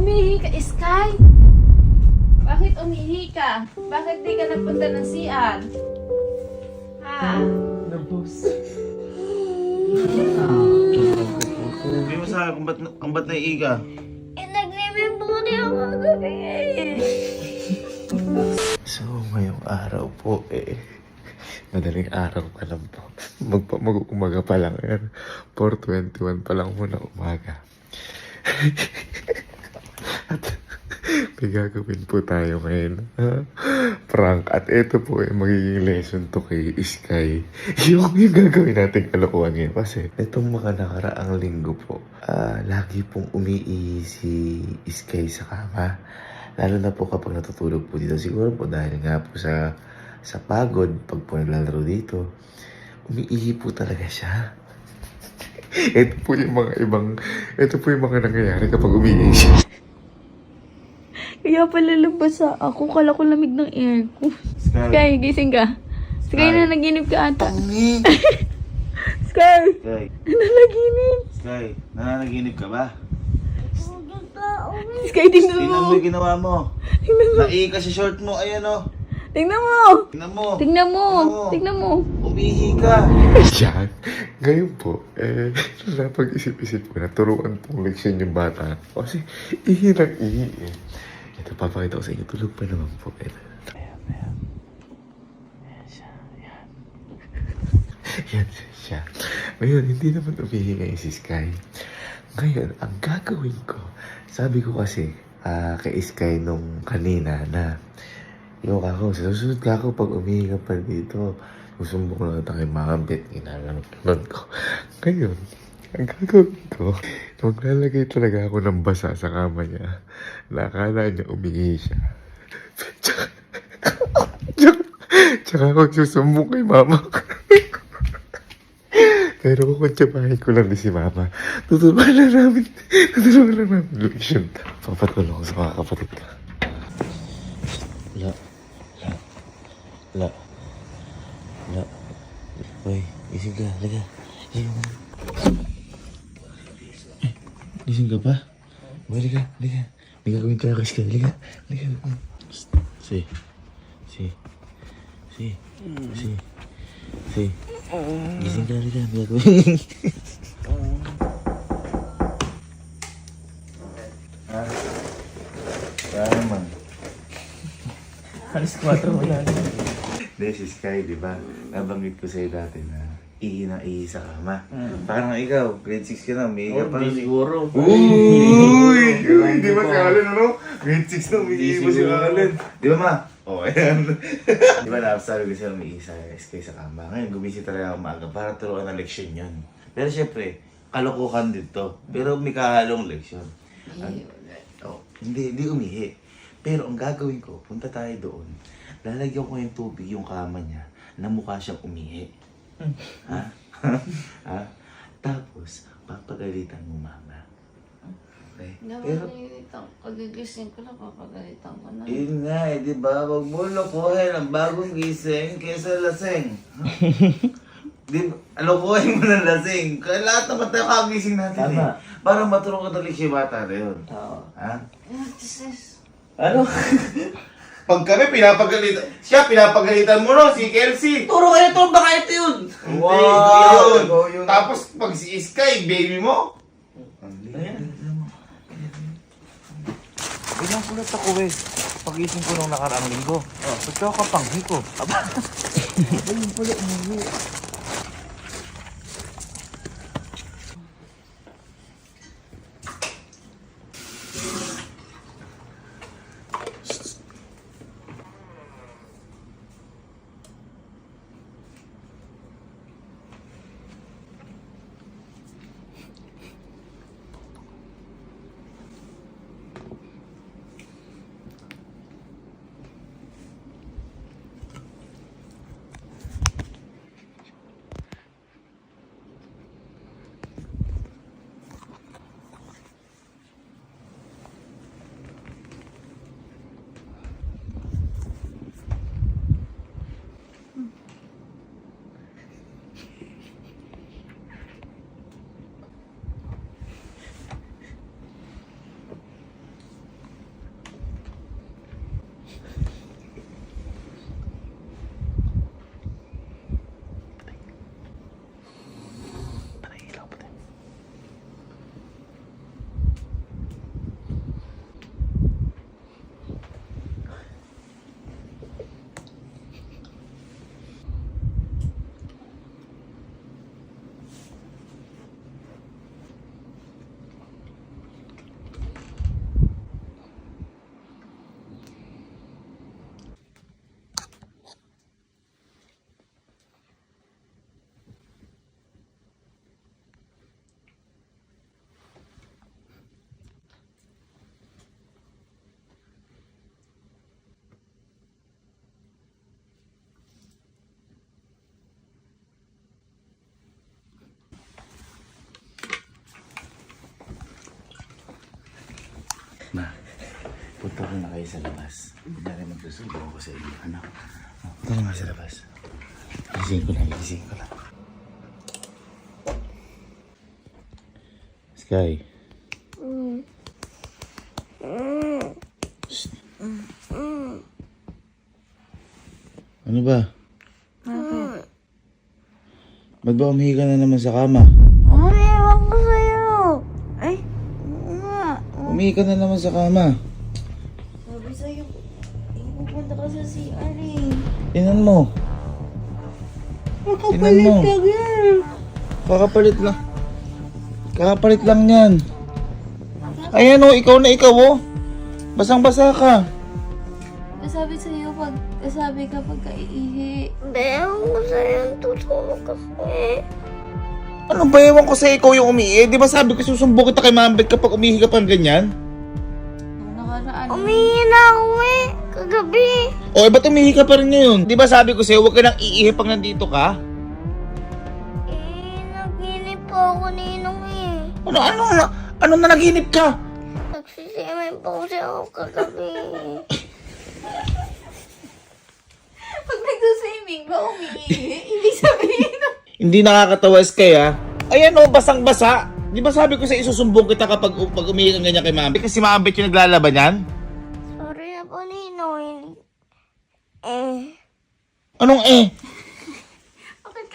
Umihi ka, Sky? Bakit umihi ka? Bakit di ka nagpunta ng CR? Ha? Nabos. Sabi mo sa akin kung ba't naiiga? Eh, naglibing-budi ako kagabi. So, ngayong araw po madaling araw pa lang po. Mag-umaga pa lang. 4:21 pa lang muna umaga. At may gagawin po tayo ngayon. Prank. At ito po magiging lesson to kay Sky. Yung gagawin natin kalokohan ngayon. Kasi itong mga nakaraang linggo po, lagi pong umiihi si Sky sa kama. Lalo na po kapag natutulog po dito. Siguro po dahil nga po sa pagod, pag po naglalaro dito, umiihi po talaga siya. Ito po yung mga nangyayari kapag umiihi siya. Kaya pala labasa ako. Kala ko lamig ng air ko. Sky, gising ka. Sky, nanaginip ka ata. Sky! Sky, Nanaginip. Sky, nananaginip ka ba? Sky, tingnan Tingnan mo. mo yung ginawa mo. Tingnan mo. Naiiga sa short mo, ayan o. Tingnan mo. Tingnan mo. Tingnan mo. Tingnan mo. Umihi ka. Yan. Ngayon po, napag-isip-isip ko na turuan pong leksyon yung bata. Kasi ihi ng ihi eh. Ito, papakita ko sa inyo. Tulog pa naman po. Ayan. Ayan siya. Ayan. Yan siya. Ngayon, hindi naman umihi ngayon si Sky. Ngayon, ang gagawin ko, sabi ko kasi kay Sky nung kanina na yung ako, sa susunod ka ako pag umihi ka pa dito, susumbong na kita kay Makambit, ginaganon ko. Ngayon, ang gagawin ko, maglalagay talaga ako ng basa sa kama niya na akala niya umihi siya. Tsaka ako susumbong kay mama ko. Pero kung tsabahin ko lang din si mama, tutulungan lang namin leksyon. Papatulong ko sa mga kapatid ko. La. Uy, gising ka, laga. Gising ka pa? Uy, laga. May gagawin ka kasi ka, laga. Si. Gising ka, laga. May gagawin. Kaya naman. Alas 4 wala na. Hindi, si Sky, di ba? Nabanggit ko sa'yo dati na ihi na ihi sa kama. Parang ikaw, grade 6 ka na, may ihi ka pa. siguro. Uy! Di ba si Allen, ano? Grade 6 na, umiihi mo si Allen. Di ba, ma? Oo, ayan. Di ba, nasabi ko siya umiihi sa Sky sa kama. Ngayon, gumising talaga ako maaga para turuan ng leksyon yun. Pero syempre, kalokohan dito. Pero may kahalong leksyon. Hindi umihi. Pero ang gagawin ko, punta tayo doon. Lalagyan ko yung tubig yung kama niya na mukha siyang umihi. Ha? Ha? Tapos, papagalitan mo mama. Okay? Pero, Kagigising ko na, papagalitan ko na. yun nga di ba? Huwag mo lokohin ang bagong gising kaysa lasing. Di ba? Lokohin mo ng lasing. Kaya lahat naman tayo kagising natin eh. Para matulong ka talaga siya bata na yun. Oo. Ha? Ano? Pag kami pinapagalitan mo no, si Kelsey. Turo kayo, turo ba kayo ito yun? Wow! Yun. Tapos pag si Sky, baby mo. Ilang kulat ako pag-ising ko nung nakaraang linggo. Pagkakapanghi ko. Aba. Ayun pala, umuwi. Ma, punta ko na kayo sa labas. Hindi na rin magsusubo ako sa inyo. Ano? Punta ko nga sa labas. Gising ko na. Sky. Shh. Ano ba? Ba't ba umihi ka na naman sa kama? Ewan ko sa'yo. Ay, oo nga. Umihi ka na naman sa kama. Sabi sa'yo, pupunta ka sa CR eh. Tingnan mo. Tingnan mo. lang yan. Kakapalit lang yan. Ayan o, ikaw na ikaw o. Basang-basa ka. Sabi sa'yo, sabi ka pagkaiihi. Ewan ko sa'yo, tutulog kasi. Ano ba ewan ko sa ikaw yung umihi? Di ba sabi ko susumbo kita kay Mambet kapag umihi ka pang ganyan? Nung nakaraan. Umihi na ako eh, kagabi. O, ba't umihi ka pa rin ngayon? Di ba sabi ko sa'yo, huwag ka nang iihi pag nandito ka? Naginip po ako ninong eh. Ano na naginip ka? Nagsisimay po kasi ako kagabi. Pag nagsuswimming ba umiihi? Ibig sabihin na. Hindi nakakatawa kaya. Ayan o, basang-basa. Di ba sabi ko sa isusumbong kita kapag umihi kang ganyan kay Mambet? Kasi si Mambet yung naglalaban yan? Sorry na po ninong. Anong eh?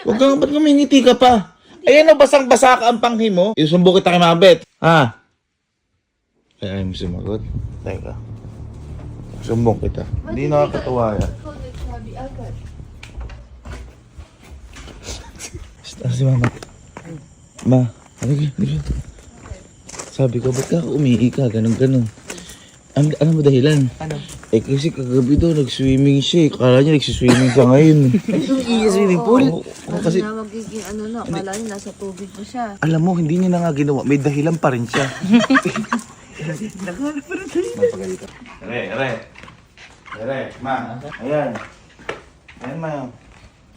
Huwag kang, ba't ngumingiti ka pa? Ayan o, basang-basa ka ang panghi mo. Isusumbong kita kay Mambet. Ha? Ay, mo sumagot. Teka. Sumbong kita. Hindi nakakatawa yan. Ikaw nagsabi agad. Basta si Mama. Ma, halika. Sabi ko, ba't ka umihi ka? Ganon. Ano mo dahilan? Ano? Eh kasi kagabi daw nag-swimming siya. Kala niya nagsiswimming siya ngayon. Yung swimming pool? Oo, kasi Na magiging ano na, akala niya nasa tubig pa siya. alam mo, hindi niya na nga ginawa. May dahilan pa rin siya. Re, ma. Ayan. Ayan, ma.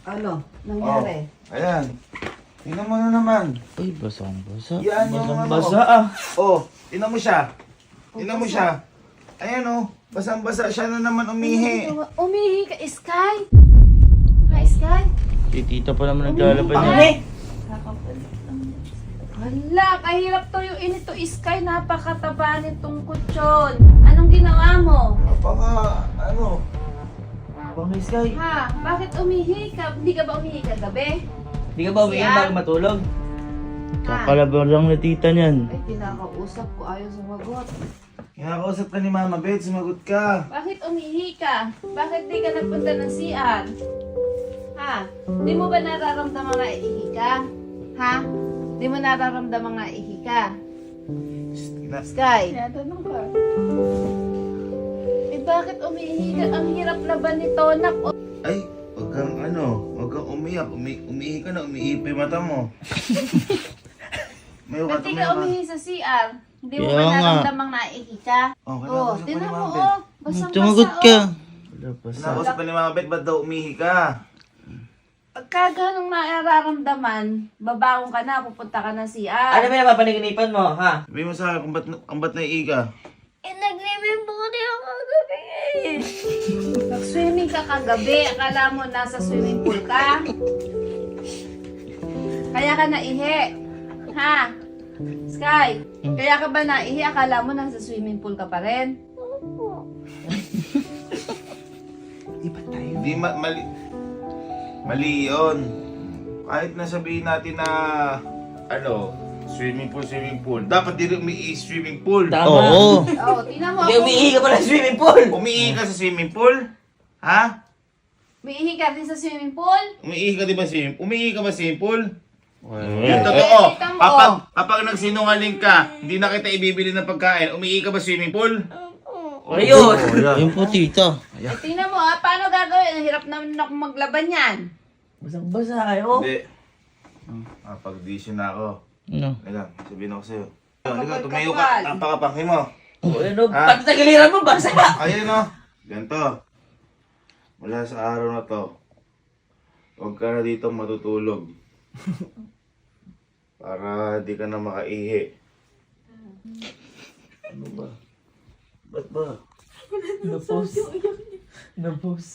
Ano? Nangyari? Ayan. Tingnan mo na naman. Ay, basang-basa. Yan yung Basang-basa ano. ah. Oh, tingnan mo siya. Tingnan mo siya. Ayan oh, basang-basa siya na naman umihi. Umihi ka, Sky? Ha, Sky? Si tita pa naman naglalaban Ay! yan. Hala, kahirap to yung inito, Sky. Napakataba nitong kutsyon. Anong ginawa mo? Baka, ano, Bang Sky, Ha? Bakit umihi ka? Hindi ka ba umihi kagabi? di ka ba umiyan Siya? bago matulog? Ha? Kakalaban lang na tita niyan. Ay, pinakausap ko. Ayaw sumagot. kinakausap ka ni Mama Bet, sumagot ka. Bakit umihi ka? Bakit di ka nagpunta ng CR? Ha? Di mo ba nararamdaman nga ihi ka? Ha? Di mo nararamdaman nga ihi ka? Sky? Tinatanong ka. Eh bakit umihi ka? Ang hirap laban nito, nak. Ay, wag kang umiyak. Umihi ka na, umihi pa yung mata mo. May Ba't di ka umihi sa CR? Hindi mo Kaya ba nga. nararamdamang naihi ka? Oh, Oh, kinakausap ka ni tinan mo, Mama Bet. oh. Basang-basa, Tumagot ka. oh. Wala pa sa... Kinakausap ka ni Mama Bet, ba't daw umihi ka? Pagka ganong nararamdaman, babangon ka na, pupunta ka ng CR. Ano ba yung papaniginipan mo, ha? Sabihin mo sa akin kung ba't naihi ka. Nagnimim po kasi ako kagabi eh. Nag-swimming ka kagabi, akala mo nasa swimming pool ka? Kaya ka naihi. Ha? Sky, kaya ka ba naihi, akala mo nasa swimming pool ka pa rin? Hindi mali yun. Kahit na sabihin natin na swimming pool. Dapat din swimming pool. Tama. Oo. Oh, tingnan mo Hindi, ako. umiihi ka pala sa swimming pool. Umiihi ka sa swimming pool? Ha? Umiihi ka din sa swimming pool? Umiihi ka ba sa swimming pool? Well, Yung totoo. kita mo. Kapag nagsinungaling ka, hindi na kita ibibili ng pagkain, umiihi ka ba sa swimming pool? ayun. Ayun po, tita. Eh, tingnan mo paano gagawin? Ang hirap naman ako maglaban yan. Basang-basa kayo. Hindi. Pag-disyo na ako. Ano? Halika, sabihin ako sa'yo. Halika, Kapal tumayo kapal. ka. Napakapanghi mo. Ano? Ha? Pati sa giliran mo, basa ka. Ayun o. Ganito. Mula sa araw na to, huwag ka na dito matutulog. Para di ka na makaihi. Ano ba? Ba't ba? Napos. Napos.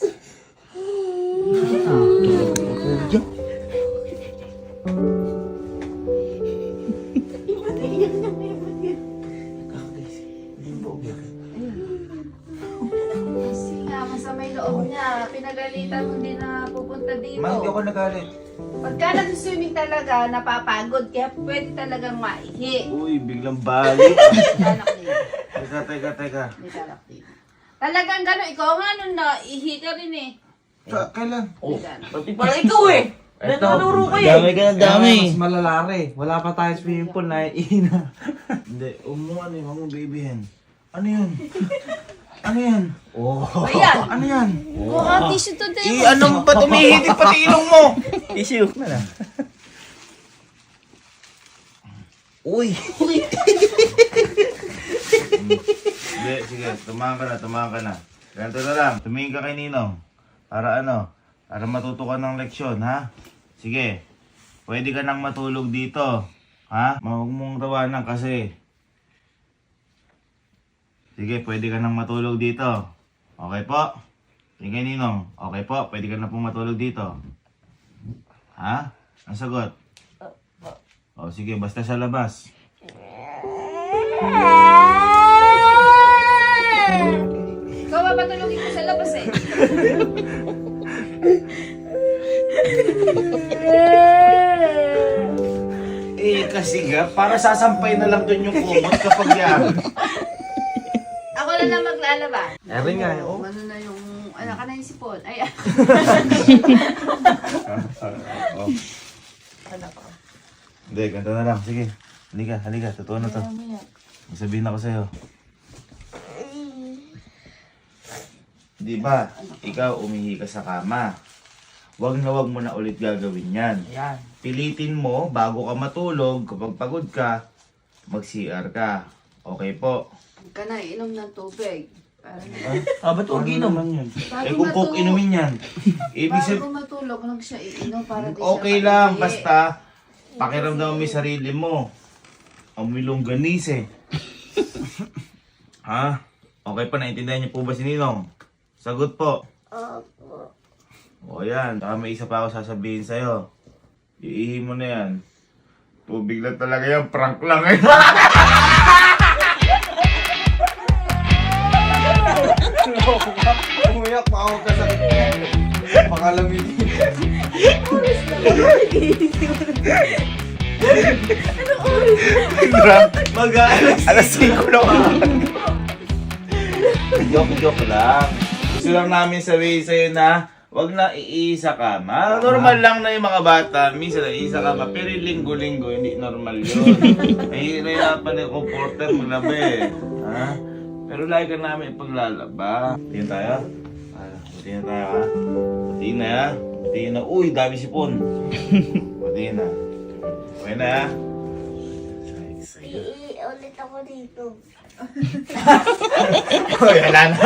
Kasi nga, masamay loob niya. Pinagalitan mo din na pupunta dito. Ma, hindi ako nagalit. Pagka nag-swimming talaga, napapagod. Kaya pwede talagang maihi. Uy, biglang balik. Anak din. Teka. May kalak din. Talagang gano'n. Ikaw nga nun na, ihi ka rin eh. Kailan? May ganon. Pati pala ikaw eh. Nagtuturo ko eh. Dami ka ng dami. Mas malalari. Wala pa tayo swimming pool na iina. Hindi, ano yung mga babyhan? Ano yun? Ano yan? Oh. Ayan! Ano yan? Kuha tissue to tayo. Ano ba't umihitig pati ilong mo? Issue. Uy! Hindi, sige, tumahan ka na. Ganito na lang, tumingin ka kay Ninong. Para para matuto ka ng leksyon, ha? Sige, pwede ka nang matulog dito. Ha? Huwag mong tawanan kasi. Sige, pwede ka nang matulog dito. Okay po? Sige kay Ninong, okay po, pwede ka na pong matulog dito. Ha? Ang sagot? O sige, basta sa labas. Ikaw papatulogin ko sa labas eh. Kasi nga, para sasampay na lang doon yung kumot kapag yan. Ako na lang maglalaba. Erin nga, oh. Ano na yung, anak ka na yung sipon. Ay, Hindi, ganito na lang. Sige, halika. Totoo na to. May sabihin ako sa'yo. Di ba, ikaw umihi ka sa kama. Wag mo na ulit gagawin yan. Ayan. Pilitin mo, bago ka matulog, kapag pagod ka, mag-CR ka. Okay po. huwag ka na inom ng tubig. Ba't huwag inom? Kung coke inumin yan. Ibig sabihin, Bago matulog, lang siya iinom para di okay siya lang, maihi. basta pakiramdam mo yung sarili mo. Amoy longganis eh. Ha? Okay pa, naintindihan niyo po ba si Ninong? Sagot po. Opo. O yan, saka may isa pa ako sasabihin sa'yo. Iihi mo na yan. Tubig lang talaga yan, prank lang eh. Umiyak pa ako kasakit niya. Pakalamigin. Alas 5 na ako. Joke lang. Gusto lang namin sabihin sa'yo na wag na iisa ka. Normal lang na yung mga bata. Minsan na iisa ka. Pero yung linggo-linggo, hindi normal yun. Ay, nahihirapan yung comforter maglaba eh. Ha? Pero lagi ka namin ipaglalaba. Tingin tayo? Tingin tayo ha? Tingin na ha? Tingin na. Uy, dami sipon. Tingin na. Okay na ha? Ulit ako dito. Uy, wala na.